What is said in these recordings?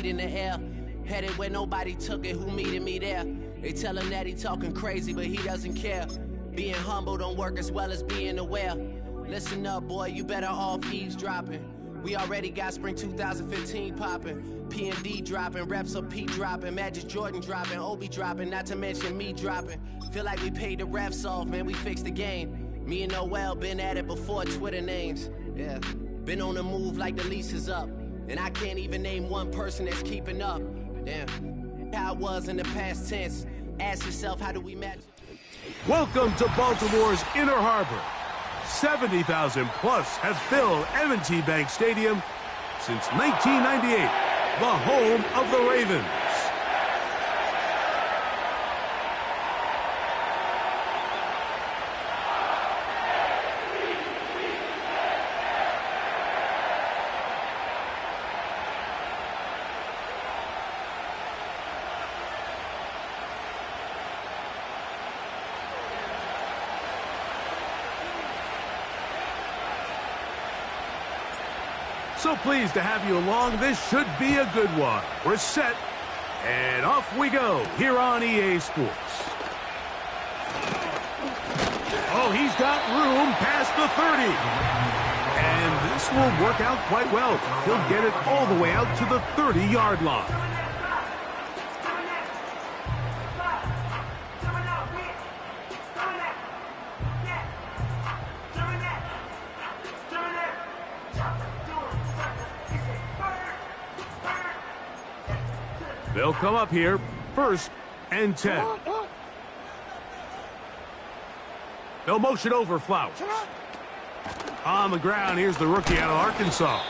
in the air. Headed where nobody took it, who meeted me there? They tell him that he talking crazy, but he doesn't care. Being humble don't work as well as being aware. Listen up, boy, you better off eavesdropping. We already got spring 2015 popping. P&D dropping, reps of P dropping, Magic Jordan dropping, Obi dropping, not to mention me dropping. Feel like we paid the refs off, man, we fixed the game. Me and Noel been at it before Twitter names. Yeah, been on the move like the lease is up. And I can't even name one person that's keeping up. Damn, how it was in the past tense. Ask yourself, how do we match? Welcome to Baltimore's Inner Harbor. 70,000 plus have filled M&T Bank Stadium since 1998, the home of the Ravens. So pleased to have you along. This should be a good one. We're set, and off we go here on EA Sports. Oh, he's got room past the 30. And this will work out quite well. He'll get it all the way out to the 30-yard line. They'll come up here, 1st and 10. They'll motion over Flowers. On the ground, here's the rookie out of Arkansas.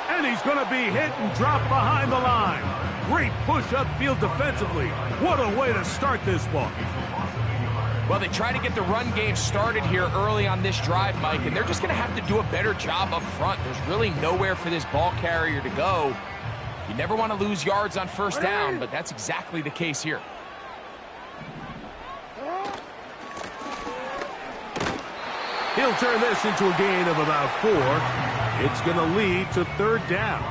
And he's going to be hit and dropped behind the line. Great push upfield defensively. What a way to start this one. Well, they try to get the run game started here early on this drive, Mike, and they're just going to have to do a better job up front. There's really nowhere for this ball carrier to go. You never want to lose yards on 1st down, but that's exactly the case here. He'll turn this into a gain of about 4. It's going to lead to 3rd down.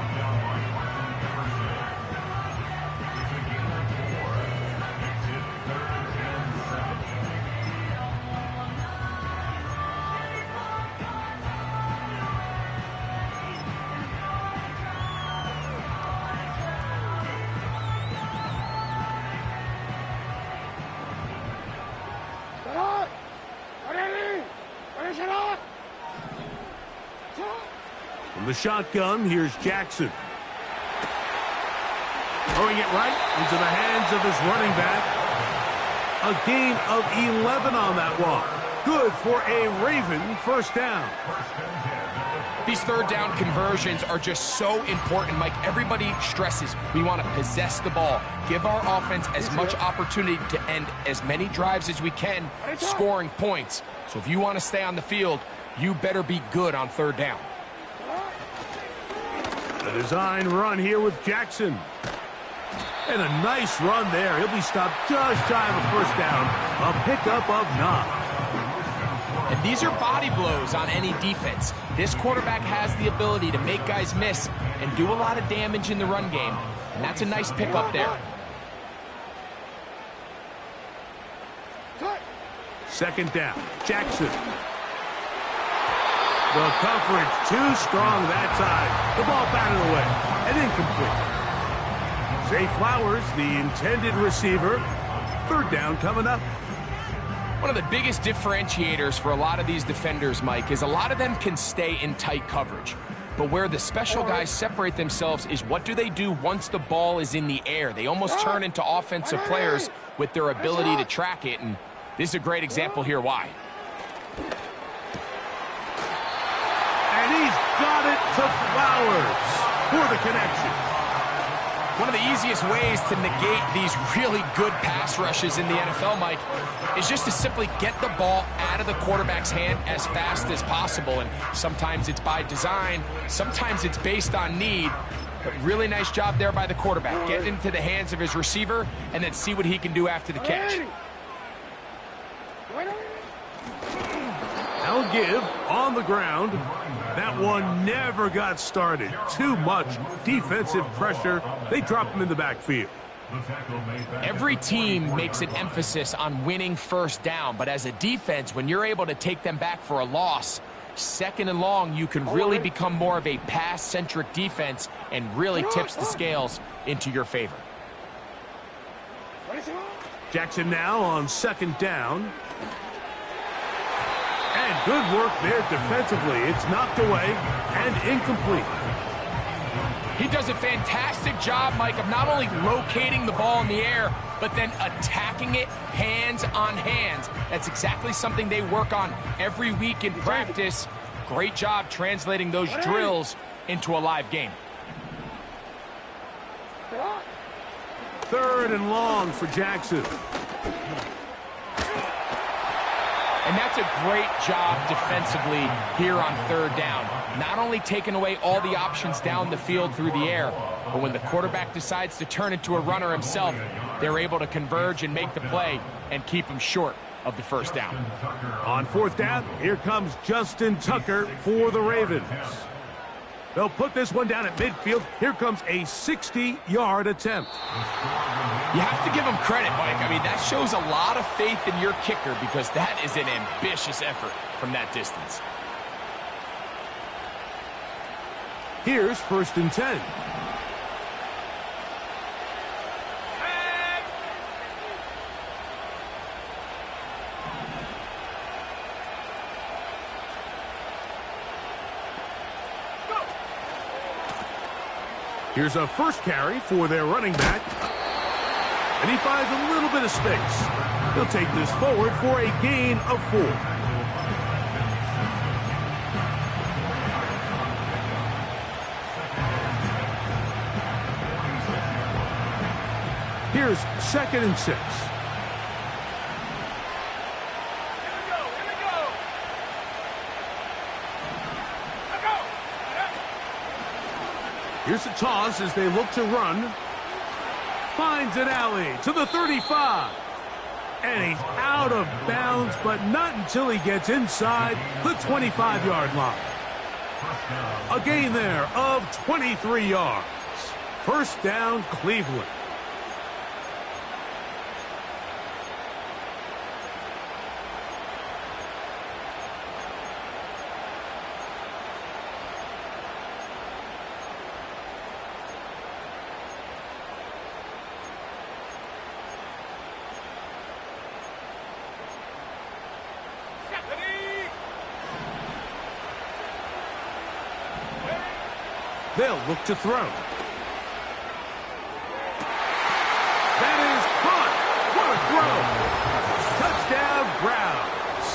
From the shotgun, here's Jackson. Throwing it right into the hands of his running back. A gain of 11 on that one. Good for a Raven 1st down. These 3rd down conversions are just so important, Mike. Everybody stresses we want to possess the ball, give our offense as much opportunity to end as many drives as we can, scoring points. So if you want to stay on the field, you better be good on 3rd down. A design run here with Jackson. And a nice run there. He'll be stopped just shy of a 1st down. A pickup of 9. And these are body blows on any defense. This quarterback has the ability to make guys miss and do a lot of damage in the run game. And that's a nice pickup there. 2nd down. Jackson. The coverage too strong that time. The ball batted away and incomplete. Zay Flowers, the intended receiver. 3rd down coming up. One of the biggest differentiators for a lot of these defenders, Mike, is a lot of them can stay in tight coverage. But where the special guys separate themselves is what do they do once the ball is in the air? They almost turn into offensive players with their ability to track it, and this is a great example here why. And he's got it to Flowers for the connection. One of the easiest ways to negate these really good pass rushes in the NFL, Mike, is just to simply get the ball out of the quarterback's hand as fast as possible. And sometimes it's by design, sometimes it's based on need. But really nice job there by the quarterback. Get into the hands of his receiver and then see what he can do after the catch. They'll give on the ground. That one never got started. Too much defensive pressure. They drop him in the backfield. Every team makes an emphasis on winning first down, but as a defense, when you're able to take them back for a loss, second and long, you can really become more of a pass-centric defense and really tips the scales into your favor. Jackson now on second down. And good work there defensively. It's knocked away and incomplete. He does a fantastic job, Mike, of not only locating the ball in the air, but then attacking it hands on hands. That's exactly something they work on every week in practice. Great job translating those drills into a live game. Third and long for Jackson. And that's a great job defensively here on third down. Not only taking away all the options down the field through the air, but when the quarterback decides to turn into a runner himself, they're able to converge and make the play and keep him short of the first down. On fourth down, here comes Justin Tucker for the Ravens. They'll put this one down at midfield. Here comes a 60-yard attempt. You have to give him credit, Mike. I mean, that shows a lot of faith in your kicker because that is an ambitious effort from that distance. Here's first and 10. Here's a first carry for their running back. And he finds a little bit of space. He'll take this forward for a gain of 4. Here's second and 6. Here's a toss as they look to run. Finds an alley to the 35. And he's out of bounds, but not until he gets inside the 25-yard line. A gain there of 23 yards. First down, Cleveland. They'll look to throw. That is caught. What a throw. Touchdown, Browns.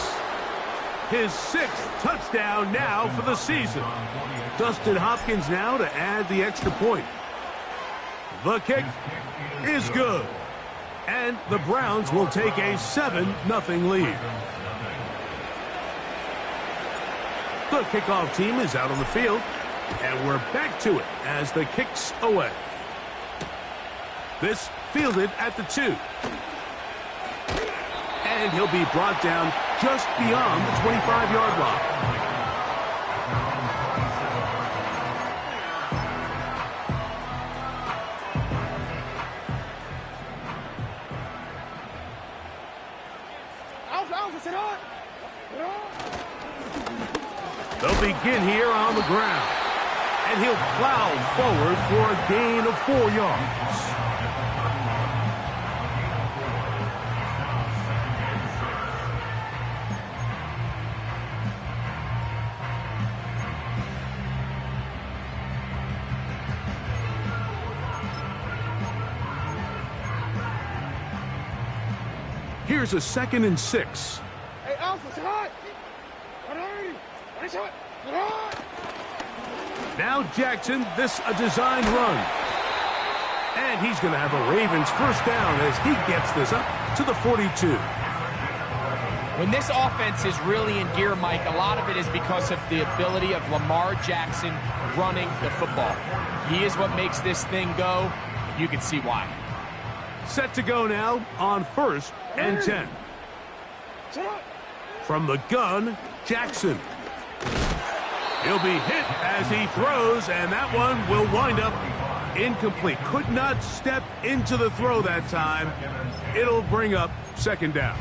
His 6th touchdown now for the season. Dustin Hopkins now to add the extra point. The kick is good. And the Browns will take a 7-0 lead. The kickoff team is out on the field. And we're back to it as the kick's away. This fielded at the 2. And he'll be brought down just beyond the 25-yard line. They'll begin here on the ground. And he'll plow forward for a gain of 4 yards. Here's a 2nd and 6. Hey, Alpha, Now Jackson, this a designed run. And he's going to have a Ravens first down as he gets this up to the 42. When this offense is really in gear, Mike, a lot of it is because of the ability of Lamar Jackson running the football. He is what makes this thing go. You can see why. Set to go now on 1st and 10. He'll be hit as he throws, and that one will wind up incomplete. Could not step into the throw that time. It'll bring up second down.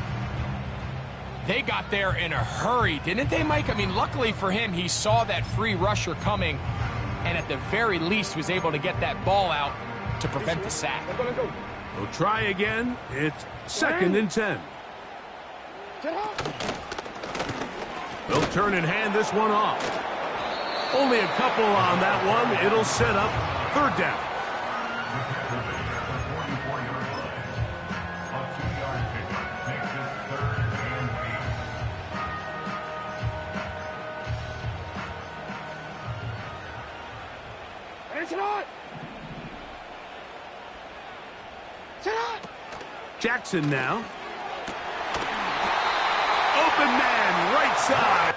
They got there in a hurry, didn't they, Mike? I mean, luckily for him, he saw that free rusher coming, and at the very least was able to get that ball out to prevent the sack. We'll try again. It's 2nd and 10. They'll turn and hand this one off. Only a couple on that one. It'll set up third down. Jackson now. Open man, right side.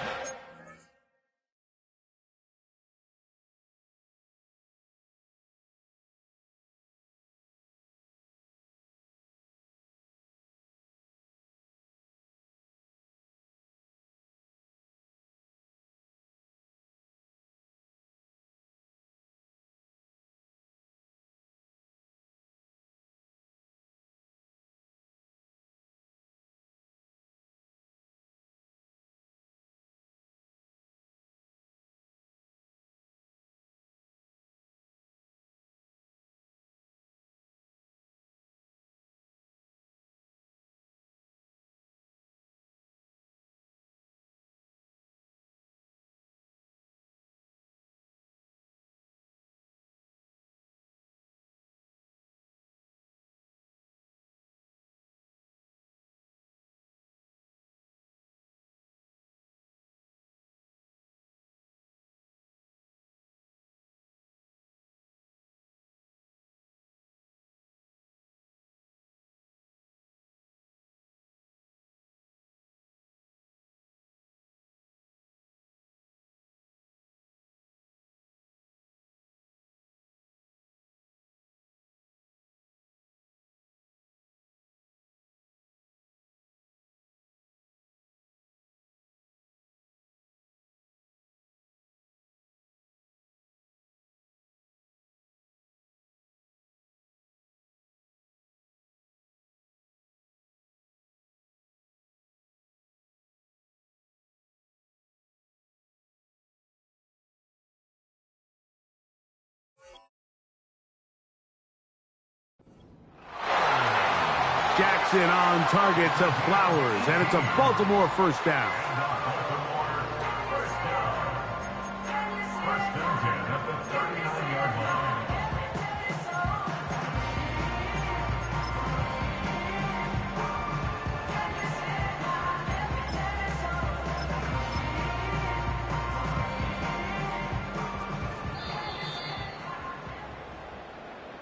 Jackson on target to Flowers, and it's a Baltimore first down.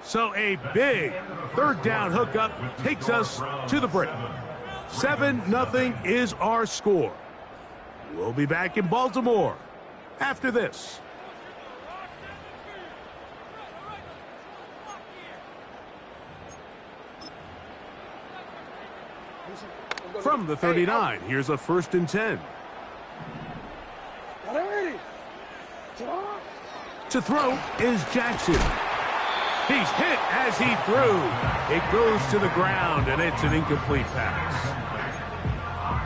So a big third down hookup takes us to the break. 7-0 is our score. We'll be back in Baltimore after this. From the 39, here's a 1st and 10. To throw is Jackson. He's hit as he threw. It goes to the ground, and it's an incomplete pass.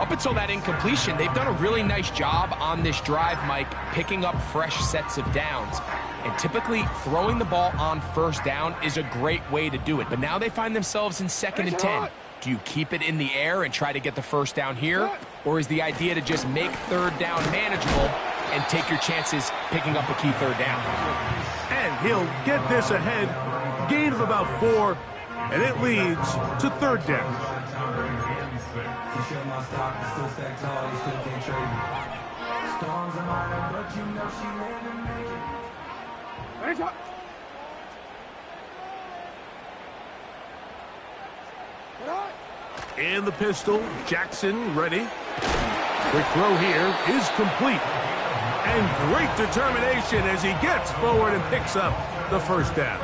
Up until that incompletion, they've done a really nice job on this drive, Mike, picking up fresh sets of downs. And typically, throwing the ball on first down is a great way to do it. But now they find themselves in 2nd and 10. Do you keep it in the air and try to get the first down here? Or is the idea to just make third down manageable and take your chances picking up a key third down? And he'll get this ahead. Gain of about 4, and it leads to third down. In the pistol, Jackson ready. Quick throw here is complete. And great determination as he gets forward and picks up the first down.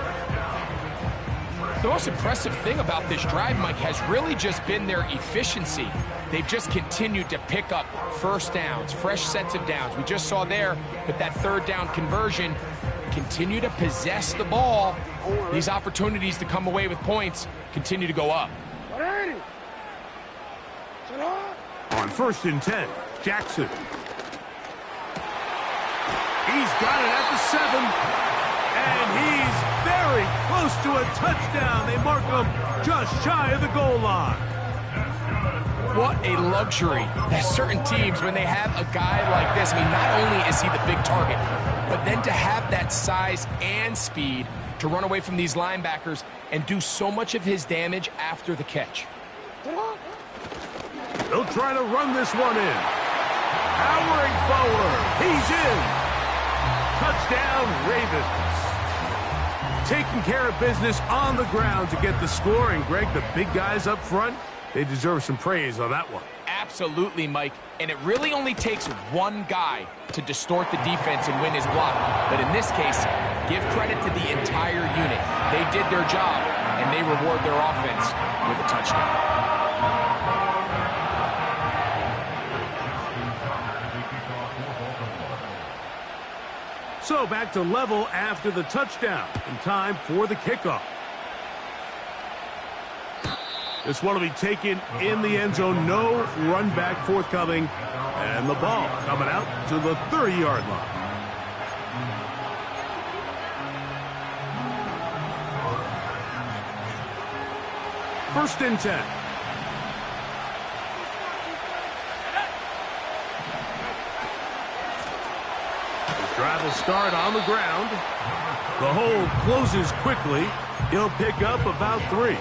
The most impressive thing about this drive, Mike, has really just been their efficiency. they've just continued to pick up first downs, fresh sets of downs. We just saw there with that third down conversion, continue to possess the ball. These opportunities to come away with points continue to go up. On 1st and 10, Jackson. He's got it at the 7, and he's very close to a touchdown. They mark him just shy of the goal line. What a luxury that certain teams, when they have a guy like this, I mean, not only is he the big target, but then to have that size and speed to run away from these linebackers and do so much of his damage after the catch. They'll try to run this one in. Powering forward. He's in. Touchdown, Ravens. Taking care of business on the ground to get the score. And, Greg, the big guys up front, they deserve some praise on that one. Absolutely, Mike. And it really only takes one guy to distort the defense and win his block. But in this case, give credit to the entire unit. They did their job, and they reward their offense with a touchdown. So back to level after the touchdown, and time for the kickoff. This one will be taken in the end zone. No run back forthcoming, and the ball coming out to the 30-yard line. First and 10. Drive will start on the ground. The hole closes quickly. He'll pick up about 3.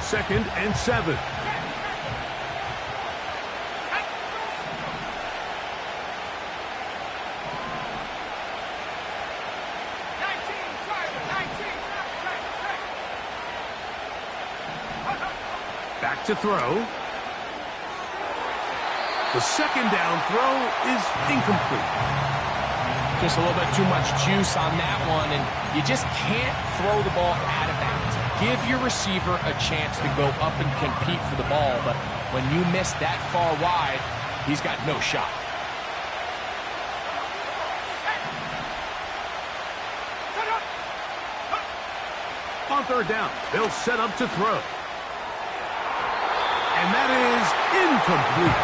Second and 7. Back to throw. The second down throw is incomplete. Just a little bit too much juice on that one, and you just can't throw the ball out of bounds. Give your receiver a chance to go up and compete for the ball, but when you miss that far wide, he's got no shot. On third down, they'll set up to throw. And that is incomplete.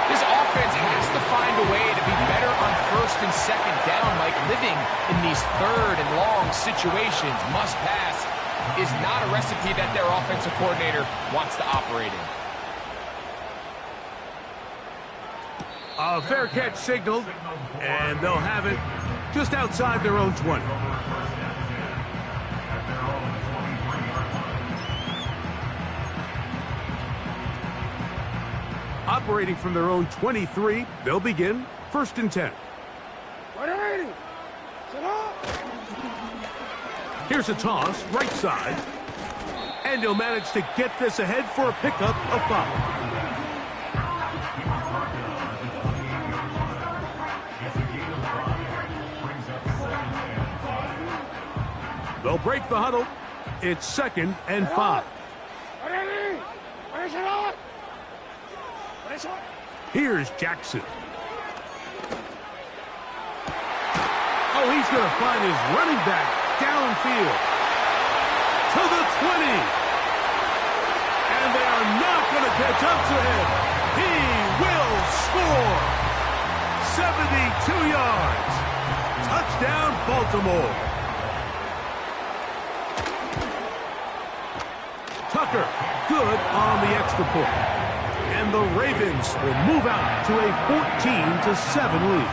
This offense has to find a way to be better on first and second down, like living in these third and long situations. Must pass is not a recipe that their offensive coordinator wants to operate in. A fair catch signaled, and they'll have it just outside their own 20. Operating from their own 23, they'll begin first and 10. Here's a toss, right side. And he'll manage to get this ahead for a pickup of 5. They'll break the huddle. It's second and 5. Here's Jackson. Oh, he's going to find his running back downfield to the 20. And they are not going to catch up to him. He will score. 72 yards. Touchdown, Baltimore. Tucker, good on the extra point. And the Ravens will move out to a 14-7 lead.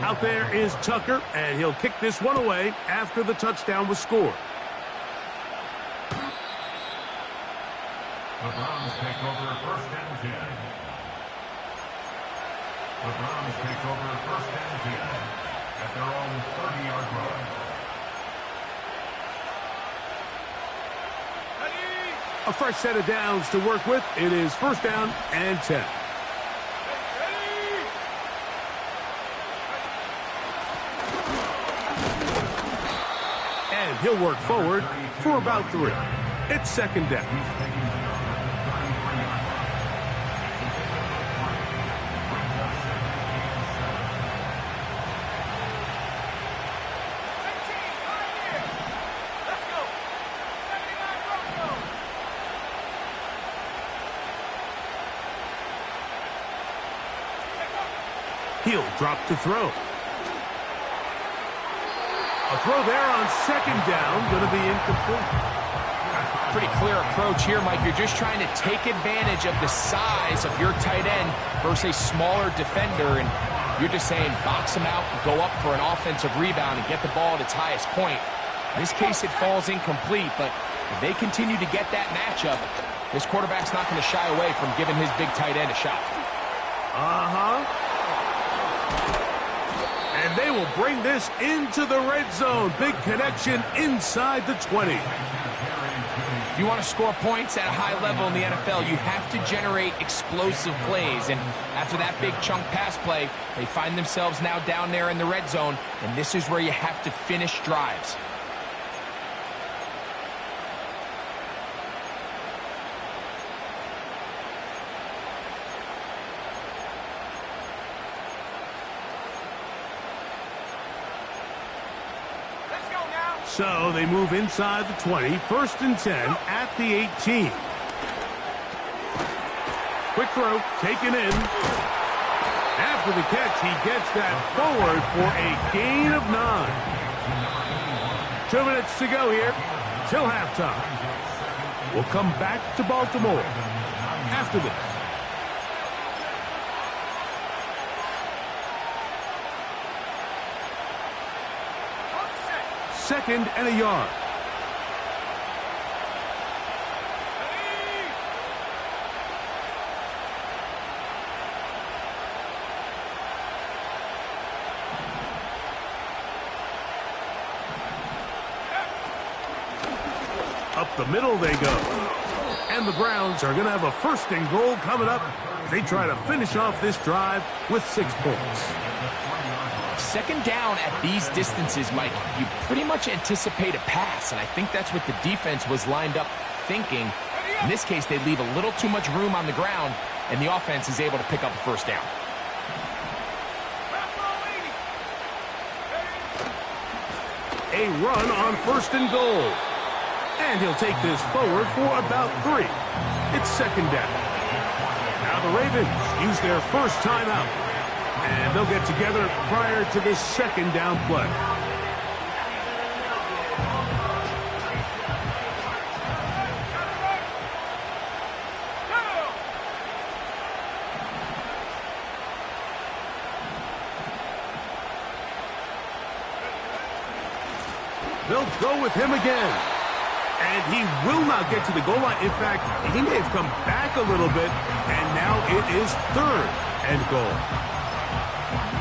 Out there is Tucker, and he'll kick this one away after the touchdown was scored. The Browns take over first and 10. The Browns take over first and 10 at their own 30-yard line. A fresh set of downs to work with. It is first down and 10. And he'll work forward for about 3. It's second down. He'll drop to throw. A throw there on second down, going to be incomplete. Pretty clear approach here, Mike. You're just trying to take advantage of the size of your tight end versus a smaller defender, and you're just saying box him out, go up for an offensive rebound, and get the ball at its highest point. In this case, it falls incomplete, but if they continue to get that matchup, this quarterback's not going to shy away from giving his big tight end a shot. And they will bring this into the red zone. Big connection inside the 20. If you want to score points at a high level in the NFL, you have to generate explosive plays. And after that big chunk pass play, they find themselves now down there in the red zone, and this is where you have to finish drives. So they move inside the 20, first and 10 at the 18. Quick throw, taken in. After the catch, he gets that forward for a gain of 9. 2 minutes to go here till halftime. We'll come back to Baltimore after this. Second and a yard. Up the middle they go. And the Browns are going to have a first and goal coming up. They try to finish off this drive with 6 points. Second down at these distances, Mike, you pretty much anticipate a pass, and I think that's what the defense was lined up thinking. In this case, they leave a little too much room on the ground, and the offense is able to pick up a first down. A run on first and goal. And he'll take this forward for about 3. It's second down. Now the Ravens use their first timeout. And they'll get together prior to this second down play. They'll go with him again. And he will not get to the goal line. In fact, he may have come back a little bit. And now it is third and goal.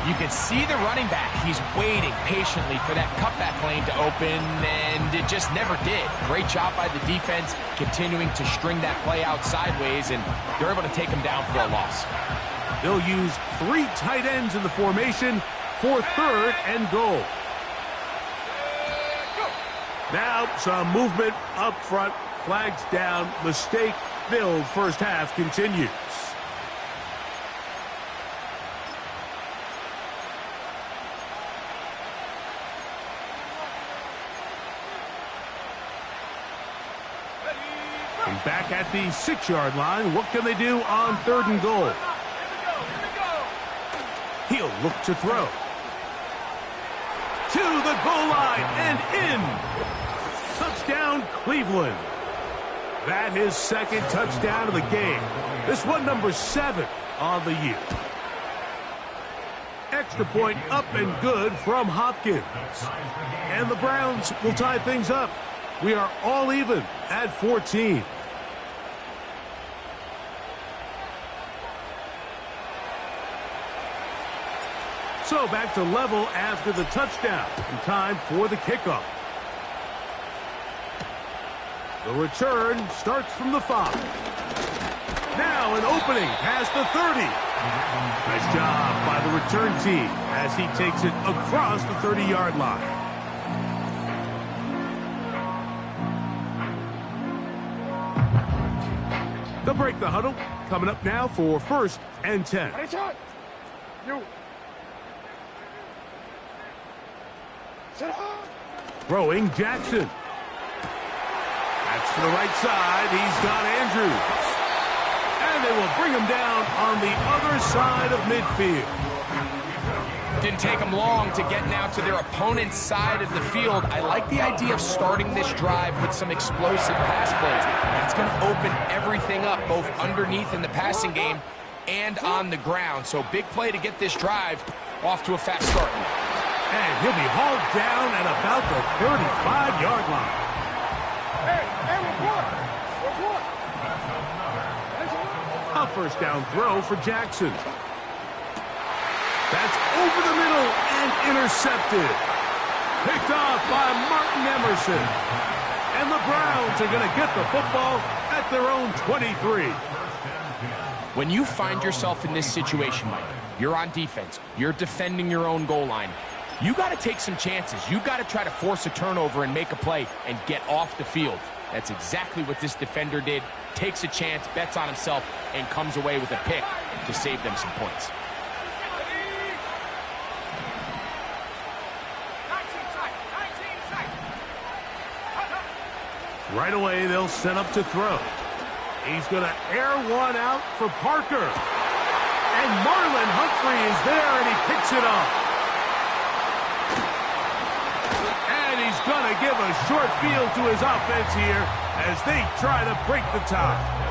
You can see the running back. He's waiting patiently for that cutback lane to open, and it just never did. Great job by the defense continuing to string that play out sideways, and they're able to take him down for a loss. They'll use 3 tight ends in the formation for third and goal. Now some movement up front. Flags down. Mistake-filled first half continues. And back at the 6-yard line, what can they do on third and goal? He'll look to throw. To the goal line and in. Touchdown, Cleveland. That his second touchdown of the game. This one number 7 on the year. Extra point up and good from Hopkins. And the Browns will tie things up. We are all even at 14. So back to level after the touchdown. And time for the kickoff. The return starts from the 5. Now an opening past the 30. Nice job by the return team as he takes it across the 30-yard line. They'll break the huddle. Coming up now for 1st and 10. Throwing Jackson. That's to the right side. He's got Andrews. And they will bring him down on the other side of midfield. Didn't take them long to get now to their opponent's side of the field. I like the idea of starting this drive with some explosive pass plays. That's going to open everything up, both underneath in the passing game and on the ground. So big play to get this drive off to a fast start. And he'll be hauled down at about the 35-yard line. A first down throw for Jackson. That's over the middle and intercepted. Picked off by Martin Emerson. And the Browns are going to get the football at their own 23. When you find yourself in this situation, Mike, you're on defense, you're defending your own goal line, you got to take some chances. You got to try to force a turnover and make a play and get off the field. That's exactly what this defender did. Takes a chance, bets on himself, and comes away with a pick to save them some points. Right away, they'll set up to throw. He's going to air one out for Parker. And Marlon Humphrey is there, and he picks it up. And he's going to give a short field to his offense here as they try to break the tie.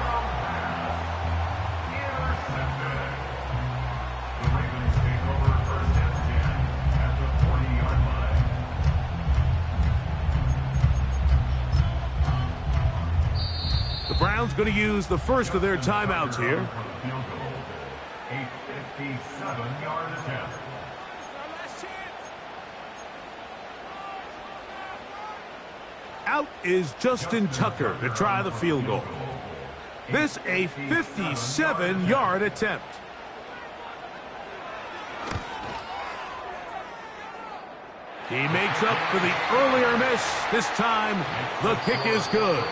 The Ravens take over 1st and 10 at the 40-yard line. The Browns going to use the first of their timeouts here. A 57-yard attempt. Out is Justin Tucker to try the field goal. This a 57-yard attempt. He makes up for the earlier miss. This time, the kick is good.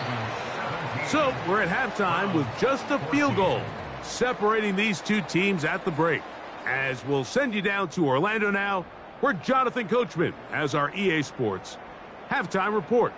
So we're at halftime with just a field goal separating these two teams at the break. As we'll send you down to Orlando now, where Jonathan Coachman has our EA Sports halftime report.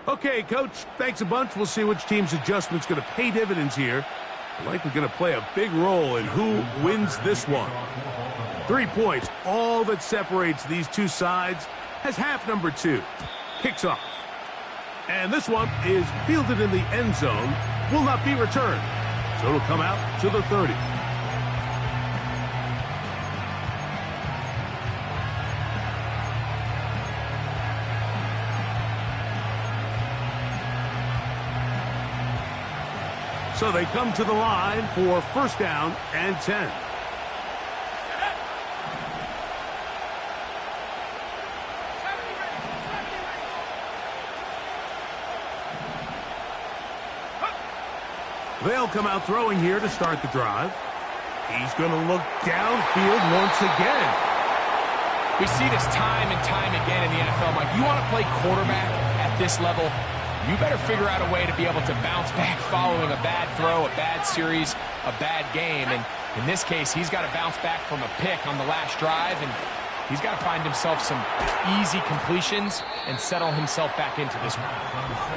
Okay, Coach, thanks a bunch. We'll see which team's adjustment's going to pay dividends here. I like we're going to play a big role in who wins this one. 3 points, all that separates these two sides, has half number 2. Kicks off. And this one is fielded in the end zone, will not be returned. So it'll come out to the 30. So they come to the line for 1st down and 10. They'll come out throwing here to start the drive. He's going to look downfield once again. We see this time and time again in the NFL, Mike. You want to play quarterback at this level, you better figure out a way to be able to bounce back following a bad throw, a bad series, a bad game. And in this case, he's got to bounce back from a pick on the last drive, and he's got to find himself some easy completions and settle himself back into this one.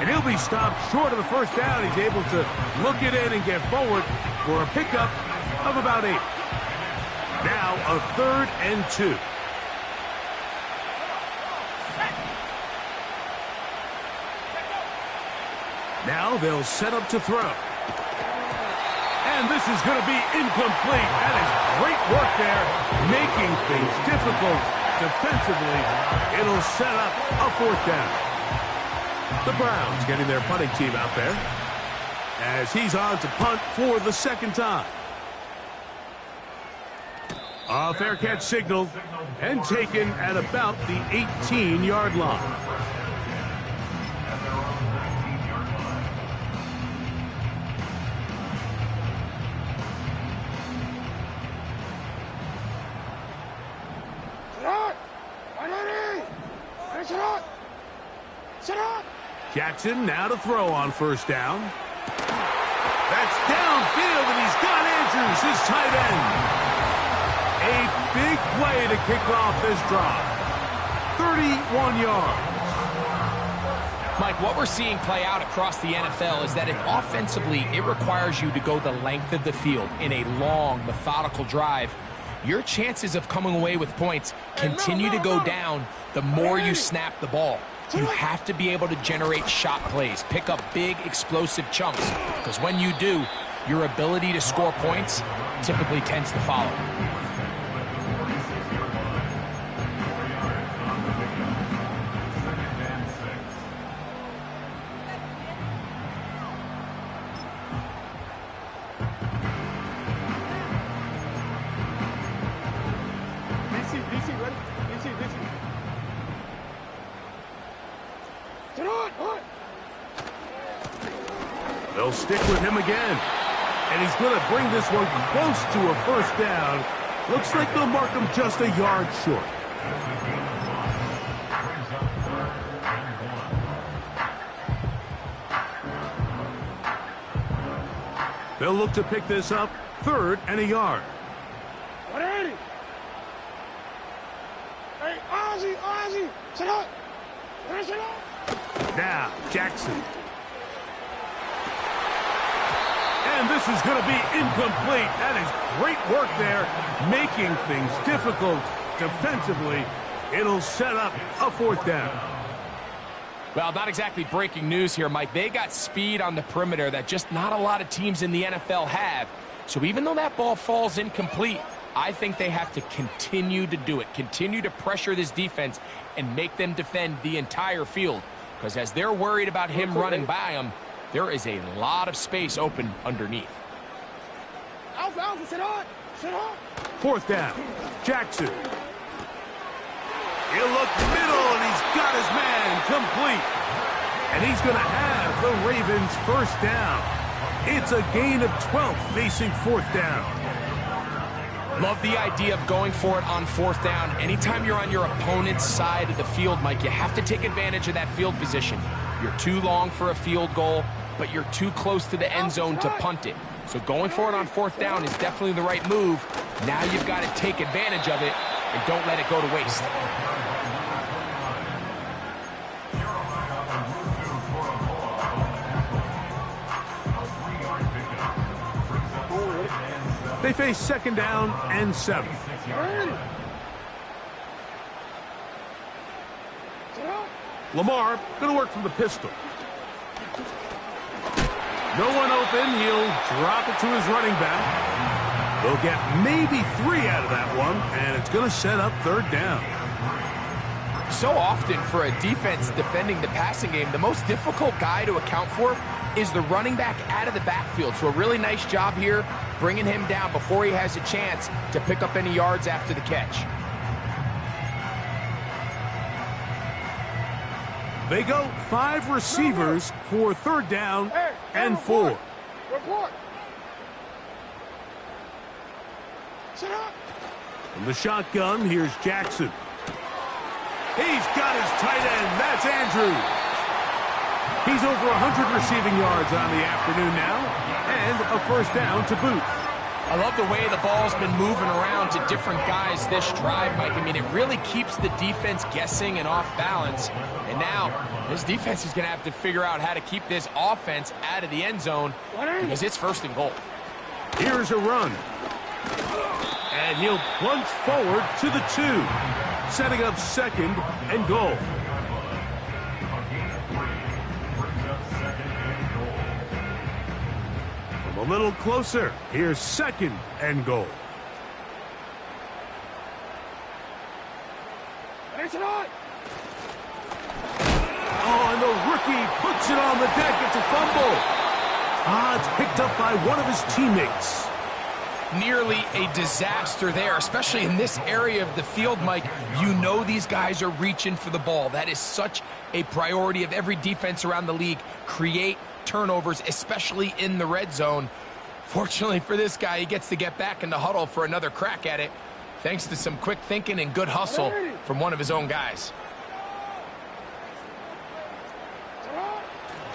And he'll be stopped short of the 1st down. He's able to look it in and get forward for a pickup of about 8. Now a 3rd and 2. Now they'll set up to throw. And this is going to be incomplete. That is great work there, making things difficult defensively. It'll set up a 4th down. The Browns getting their punting team out there as he's on to punt for the second time. A fair catch signaled and taken at about the 18-yard line. Jackson now to throw on first down. That's downfield, and he's got Andrews, his tight end. A big play to kick off this drive. 31 yards. Mike, what we're seeing play out across the NFL is that if offensively it requires you to go the length of the field in a long, methodical drive, your chances of coming away with points continue to go down the more you snap the ball. You have to be able to generate shot plays, pick up big, explosive chunks, because when you do, your ability to score points typically tends to follow. They'll stick with him again. And he's going to bring this one close to a first down. Looks like they'll mark him just a yard short. They'll look to pick this up, 3rd and a yard. Now, Jackson. And this is going to be incomplete. That is great work there, making things difficult defensively. It'll set up a 4th down. Well, not exactly breaking news here, Mike. They got speed on the perimeter that just not a lot of teams in the NFL have. So even though that ball falls incomplete, I think they have to continue to do it, continue to pressure this defense and make them defend the entire field. Because as they're worried about him running by them, there is a lot of space open underneath. 4th down. Jackson. He'll look middle, and he's got his man complete. And he's going to have the Ravens' first down. It's a gain of 12 facing 4th down. Love the idea of going for it on 4th down. Anytime you're on your opponent's side of the field, Mike, you have to take advantage of that field position. You're too long for a field goal, but you're too close to the end zone to punt it. So going for it on 4th down is definitely the right move. Now you've got to take advantage of it and don't let it go to waste. They face 2nd down and 7. Lamar going to work from the pistol. No one open. He'll drop it to his running back. They'll get maybe 3 out of that one, and it's going to set up 3rd down. So often for a defense defending the passing game, the most difficult guy to account for is the running back out of the backfield. So a really nice job here bringing him down before he has a chance to pick up any yards after the catch. They go 5 receivers for 3rd down and 4. From the shotgun, here's Jackson. He's got his tight end. That's Andrews. He's over 100 receiving yards on the afternoon now, and a first down to boot. I love the way the ball's been moving around to different guys this drive, Mike. I mean, it really keeps the defense guessing and off balance. And now, this defense is going to have to figure out how to keep this offense out of the end zone because it's 1st and goal. Here's a run. And he'll plunge forward to the 2, setting up 2nd and goal. A little closer. Here's 2nd and goal. Oh, and the rookie puts it on the deck. It's a fumble. It's picked up by one of his teammates. Nearly a disaster there, especially in this area of the field, Mike. You know these guys are reaching for the ball. That is such a priority of every defense around the league. Create turnovers, especially in the red zone. Fortunately for this guy, he gets to get back in the huddle for another crack at it, thanks to some quick thinking and good hustle from one of his own guys.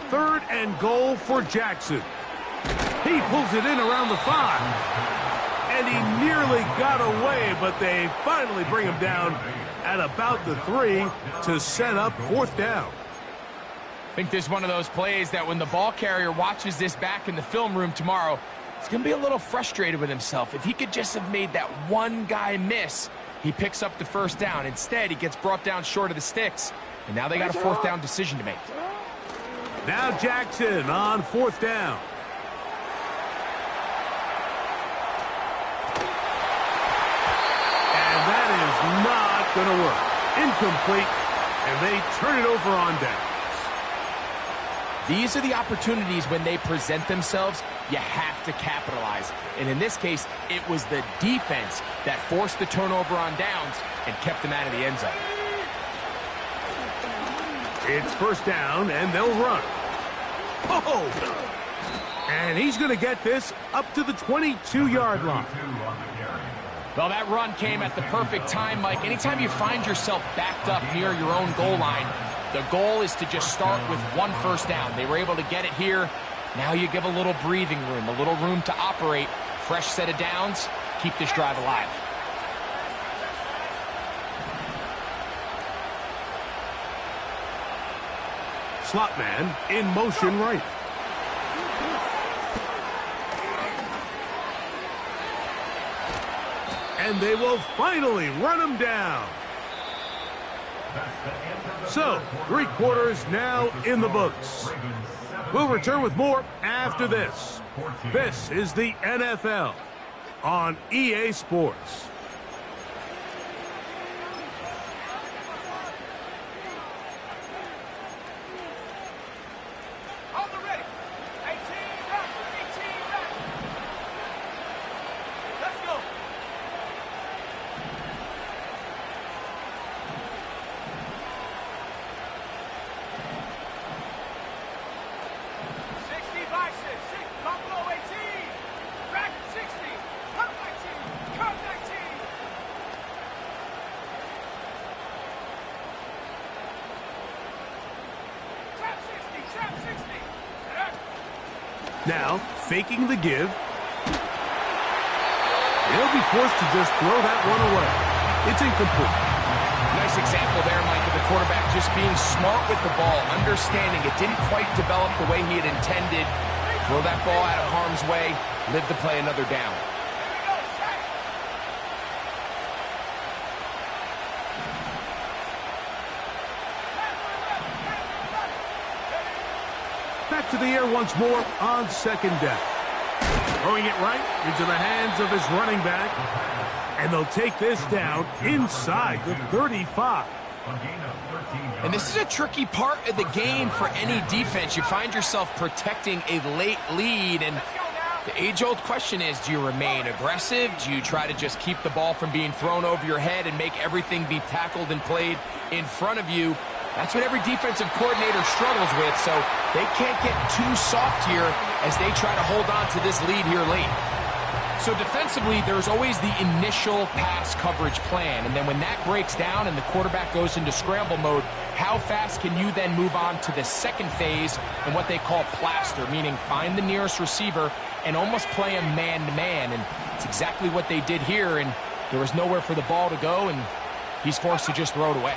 3rd and goal for Jackson. He pulls it in around the 5. And he nearly got away, but they finally bring him down at about the 3 to set up 4th down. I think this is one of those plays that when the ball carrier watches this back in the film room tomorrow, he's going to be a little frustrated with himself. If he could just have made that one guy miss, he picks up the 1st down. Instead, he gets brought down short of the sticks, and now they got a 4th down decision to make. Now Jackson on 4th down. Not going to work. Incomplete, and they turn it over on downs. These are the opportunities when they present themselves, you have to capitalize. And in this case, it was the defense that forced the turnover on downs and kept them out of the end zone. It's 1st down, and they'll run. Oh! And he's going to get this up to the 22-yard line. Well, that run came at the perfect time, Mike. Anytime you find yourself backed up near your own goal line, the goal is to just start with one 1st down. They were able to get it here. Now you give a little breathing room, a little room to operate. Fresh set of downs. Keep this drive alive. Slot man in motion right. And they will finally run him down. So, 3 quarters now in the books. We'll return with more after this. This is the NFL on EA Sports. Now, faking the give. He'll be forced to just throw that one away. It's incomplete. Nice example there, Mike, of the quarterback just being smart with the ball, understanding it didn't quite develop the way he had intended. Throw that ball out of harm's way, live to play another down. Back to the air once more on 2nd down. Throwing it right into the hands of his running back. And they'll take this down inside the 35. And this is a tricky part of the game for any defense. You find yourself protecting a late lead, and the age-old question is, do you remain aggressive? Do you try to just keep the ball from being thrown over your head and make everything be tackled and played in front of you? That's what every defensive coordinator struggles with, so they can't get too soft here as they try to hold on to this lead here late. So defensively, there's always the initial pass coverage plan, and then when that breaks down and the quarterback goes into scramble mode, how fast can you then move on to the second phase and what they call plaster, meaning find the nearest receiver and almost play him man-to-man, and it's exactly what they did here, and there was nowhere for the ball to go, and he's forced to just throw it away.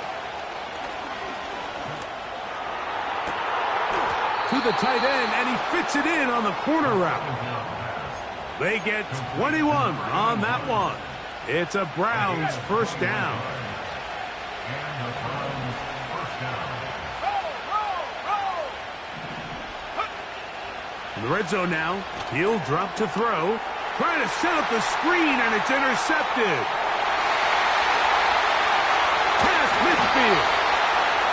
To the tight end, and he fits it in on the corner route. They get 21 on that one. It's a Browns 1st down. In the red zone now, he'll drop to throw. Trying to set up the screen, and it's intercepted. Past midfield.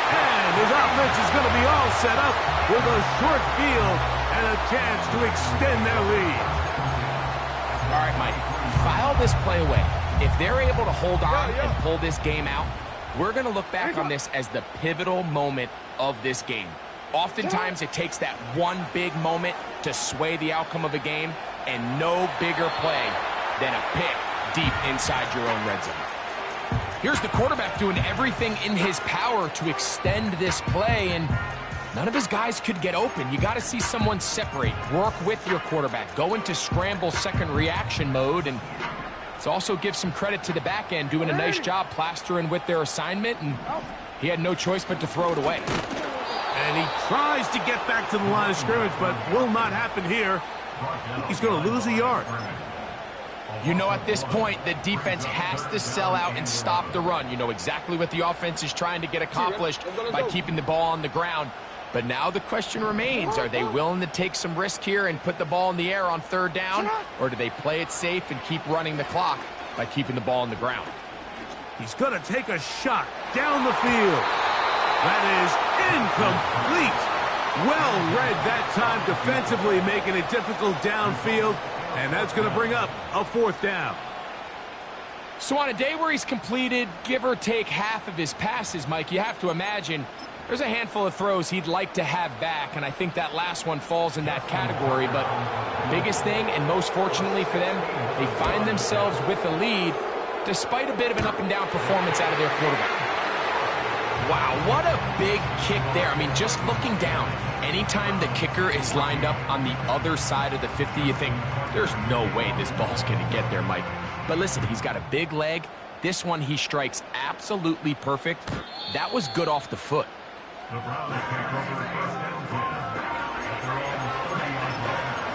And his offense is going to be all set up with a short field and a chance to extend their lead. All right, Mike, file this play away. If they're able to hold on and pull this game out, we're going to look back on this as the pivotal moment of this game. Oftentimes, it takes that one big moment to sway the outcome of a game, and no bigger play than a pick deep inside your own red zone. Here's the quarterback doing everything in his power to extend this play, and none of his guys could get open. You got to see someone separate, work with your quarterback, go into scramble second reaction mode, and let's also give some credit to the back end doing a nice job plastering with their assignment, and he had no choice but to throw it away. And he tries to get back to the line of scrimmage, but will not happen here. He's going to lose a yard. You know, at this point, the defense has to sell out and stop the run. You know exactly what the offense is trying to get accomplished by keeping the ball on the ground. But now the question remains, are they willing to take some risk here and put the ball in the air on third down? Or do they play it safe and keep running the clock by keeping the ball on the ground? He's going to take a shot down the field. That is incomplete. Well read that time defensively, making it difficult downfield. And that's going to bring up a fourth down. So on a day where he's completed, give or take half of his passes, Mike, you have to imagine there's a handful of throws he'd like to have back, and I think that last one falls in that category. But biggest thing, and most fortunately for them, they find themselves with a lead despite a bit of an up-and-down performance out of their quarterback. Wow, what a big kick there. I mean, just looking down, anytime the kicker is lined up on the other side of the 50, you think, there's no way this ball's going to get there, Mike. But listen, he's got a big leg. This one he strikes absolutely perfect. That was good off the foot. The Browns take over first down here at their own 30-yard line.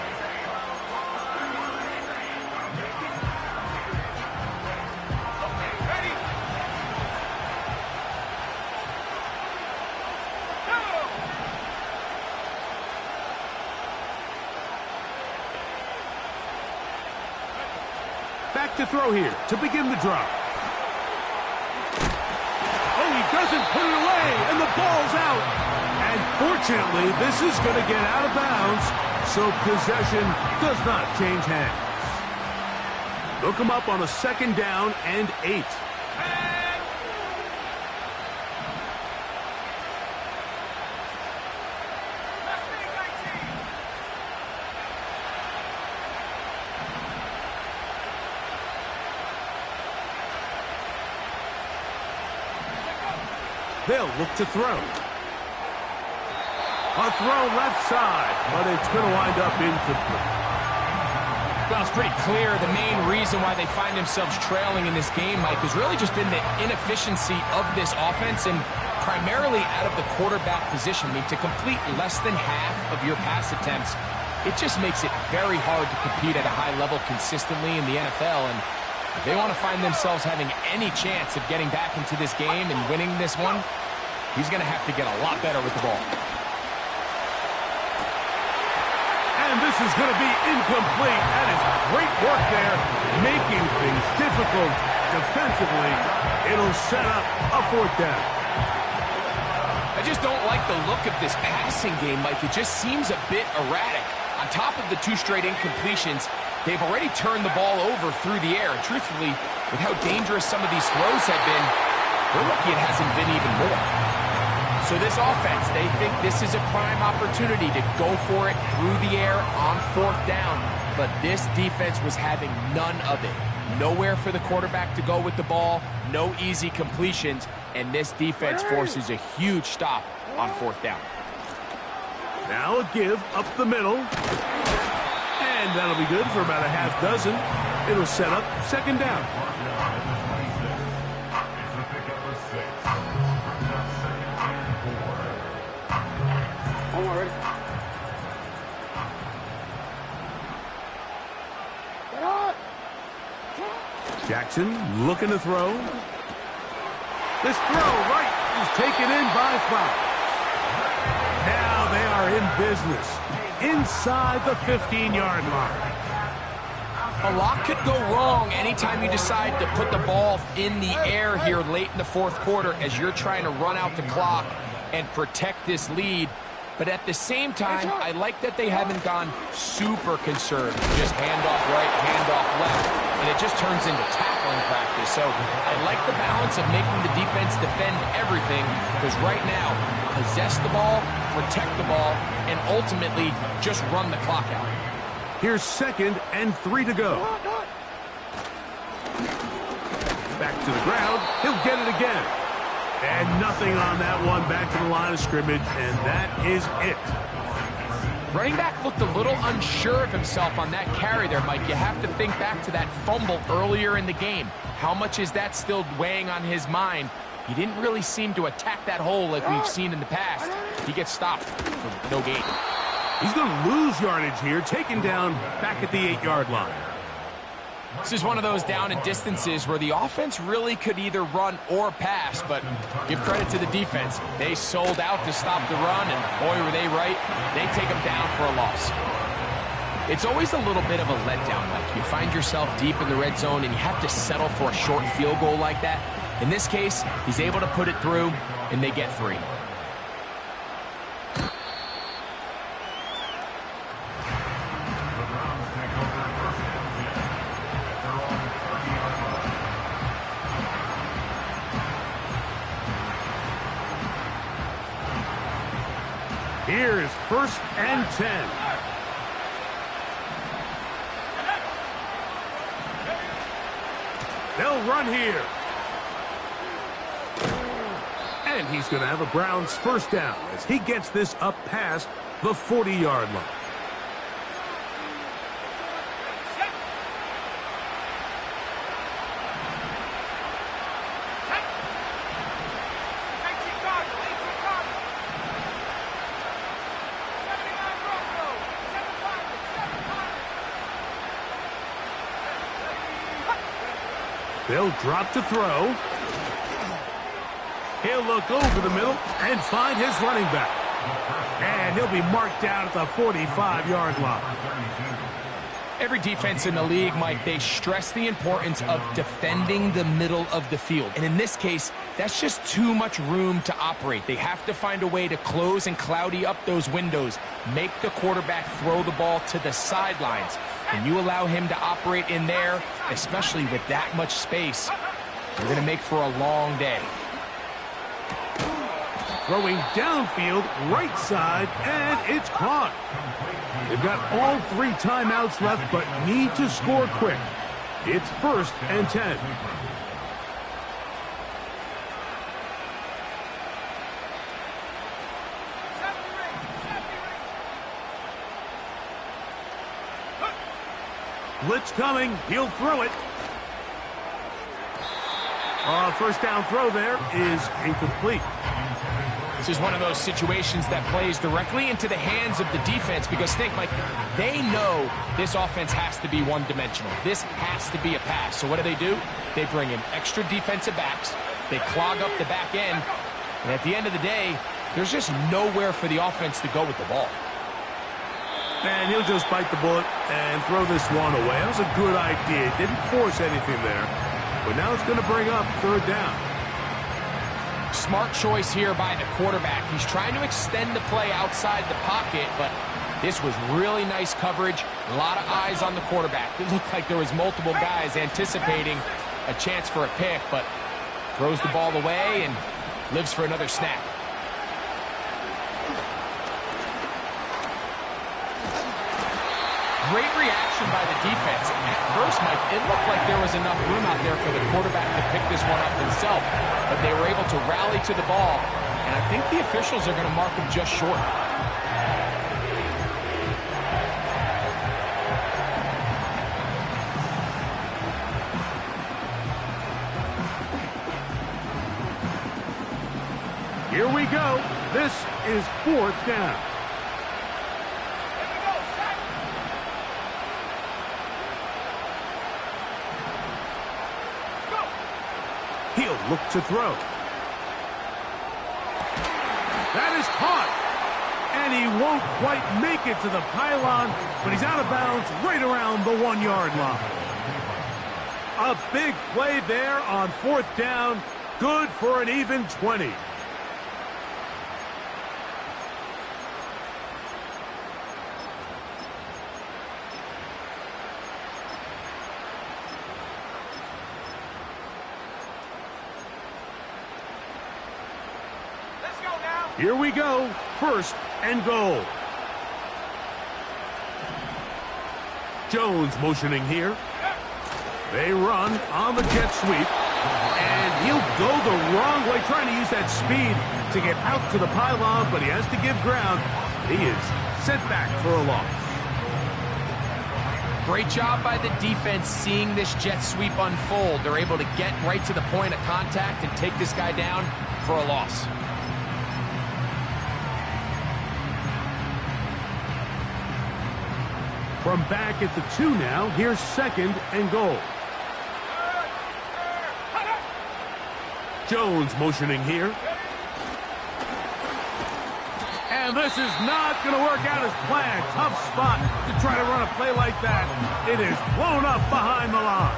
Back to throw here to begin the drive. Oh, he doesn't put it away, and the ball's out. And fortunately, this is going to get out of bounds, so possession does not change hands. Look him up on a second down and 8. They'll look to throw. A throw left side, but it's going to wind up incomplete. Well, it's pretty clear the main reason why they find themselves trailing in this game, Mike, has really just been the inefficiency of this offense and primarily out of the quarterback position. I mean, to complete less than half of your pass attempts, it just makes it very hard to compete at a high level consistently in the NFL. And if they want to find themselves having any chance of getting back into this game and winning this one, he's going to have to get a lot better with the ball. And this is going to be incomplete. That is great work there, making things difficult defensively. It'll set up a fourth down. I just don't like the look of this passing game, Mike. It just seems a bit erratic. On top of the 2 straight incompletions, they've already turned the ball over through the air. And truthfully, with how dangerous some of these throws have been, they're lucky it hasn't been even more. So this offense, they think this is a prime opportunity to go for it through the air on fourth down. But this defense was having none of it. Nowhere for the quarterback to go with the ball, no easy completions, and this defense forces a huge stop on fourth down. Now a give up the middle. And that'll be good for about a half dozen. It'll set up second down. It's a pickup of 6. Second and 4. I'm already. Jackson looking to throw. This throw right is taken in by Flowers. Now they are in business inside the 15-yard line. A lot could go wrong anytime you decide to put the ball in the air here late in the fourth quarter as you're trying to run out the clock and protect this lead. But at the same time, I like that they haven't gone super conservative. Just handoff right, handoff left, and it just turns into tackling practice. So I like the balance of making the defense defend everything, because right now, possess the ball, protect the ball, and ultimately just run the clock out. Here's 2nd and 3 to go. Back to the ground. He'll get it again. And nothing on that one. Back to the line of scrimmage, and that is it. Running back looked a little unsure of himself on that carry there, Mike. You have to think back to that fumble earlier in the game. How much is that still weighing on his mind? He didn't really seem to attack that hole like we've seen in the past. He gets stopped for no gain. He's going to lose yardage here, taken down back at the 8-yard line. This is one of those down and distances where the offense really could either run or pass, but give credit to the defense. They sold out to stop the run, and boy, were they right. They take them down for a loss. It's always a little bit of a letdown. Like, you find yourself deep in the red zone, and you have to settle for a short field goal like that. In this case, he's able to put it through, and they get 3. Here's 1st and 10. They'll run here. And he's going to have a Browns 1st down as he gets this up past the 40-yard line. They'll drop to throw. He'll look over the middle and find his running back. And he'll be marked down at the 45-yard line. Every defense in the league, Mike, they stress the importance of defending the middle of the field. And in this case, that's just too much room to operate. They have to find a way to close and cloudy up those windows, make the quarterback throw the ball to the sidelines. And you allow him to operate in there, especially with that much space, you're going to make for a long day. Throwing downfield, right side, and it's caught. They've got all 3 timeouts left, but need to score quick. It's 1st and 10. Blitz coming. He'll throw it. 1st down throw there is incomplete. This is one of those situations that plays directly into the hands of the defense, because think, Mike, they know this offense has to be one-dimensional. This has to be a pass. So what do? They bring in extra defensive backs. They clog up the back end. And at the end of the day, there's just nowhere for the offense to go with the ball. And he'll just bite the bullet and throw this one away. That was a good idea. Didn't force anything there. But now it's going to bring up 3rd down. Smart choice here by the quarterback. He's trying to extend the play outside the pocket, but this was really nice coverage. A lot of eyes on the quarterback. It looked like there was multiple guys anticipating a chance for a pick, but throws the ball away and lives for another snap. Great reaction by the defense. At first, Mike, it looked like there was enough room out there for the quarterback to pick this one up himself, but they were able to rally to the ball, and I think the officials are going to mark him just short. Here we go. This is 4th down. He'll look to throw. That is caught. And he won't quite make it to the pylon, but he's out of bounds right around the 1-yard line. A big play there on 4th down. Good for an even 20. Here we go. First and goal. Jones motioning here. They run on the jet sweep. And he'll go the wrong way, trying to use that speed to get out to the pylon, but he has to give ground. He is sent back for a loss. Great job by the defense seeing this jet sweep unfold. They're able to get right to the point of contact and take this guy down for a loss. From back at the 2 now, here's second and goal. Jones motioning here. And this is not going to work out as planned. Tough spot to try to run a play like that. It is blown up behind the line.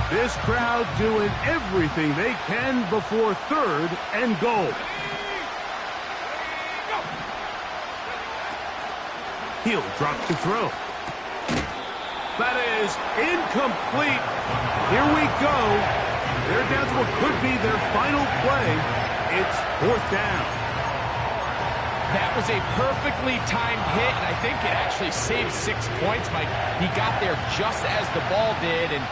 This crowd doing everything they can before third and goal. He'll drop to throw. That is incomplete. Here we go. They're down to what could be their final play. It's fourth down. That was a perfectly timed hit, and I think it actually saved 6 points, Mike. He got there just as the ball did, and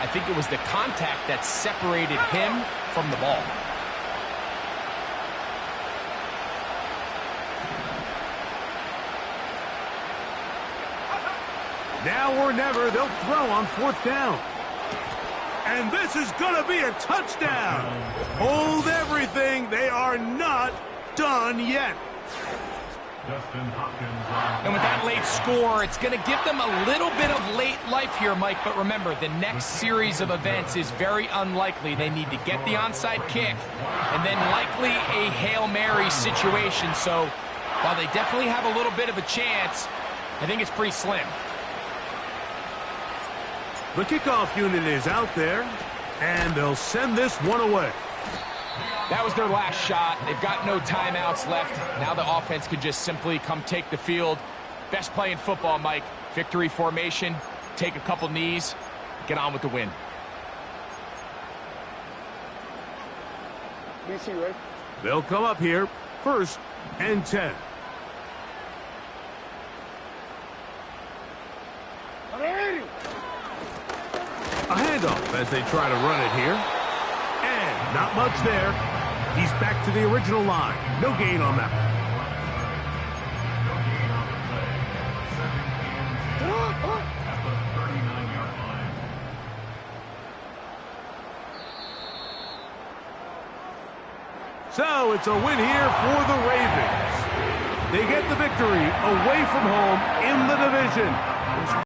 I think it was the contact that separated him from the ball. Now or never, they'll throw on fourth down. And this is going to be a touchdown. Hold everything. They are not done yet. And with that late score, it's going to give them a little bit of late life here, Mike. But remember, the next series of events is very unlikely. They need to get the onside kick and then likely a Hail Mary situation. So while they definitely have a little bit of a chance, I think it's pretty slim. The kickoff unit is out there, and they'll send this one away. That was their last shot. They've got no timeouts left. Now the offense could just simply come take the field. Best play in football, Mike. Victory formation, take a couple knees, get on with the win. BC, right? They'll come up here, first and 10. A handoff as they try to run it here. And not much there. He's back to the original line. No gain on that one. So it's a win here for the Ravens. They get the victory away from home in the division.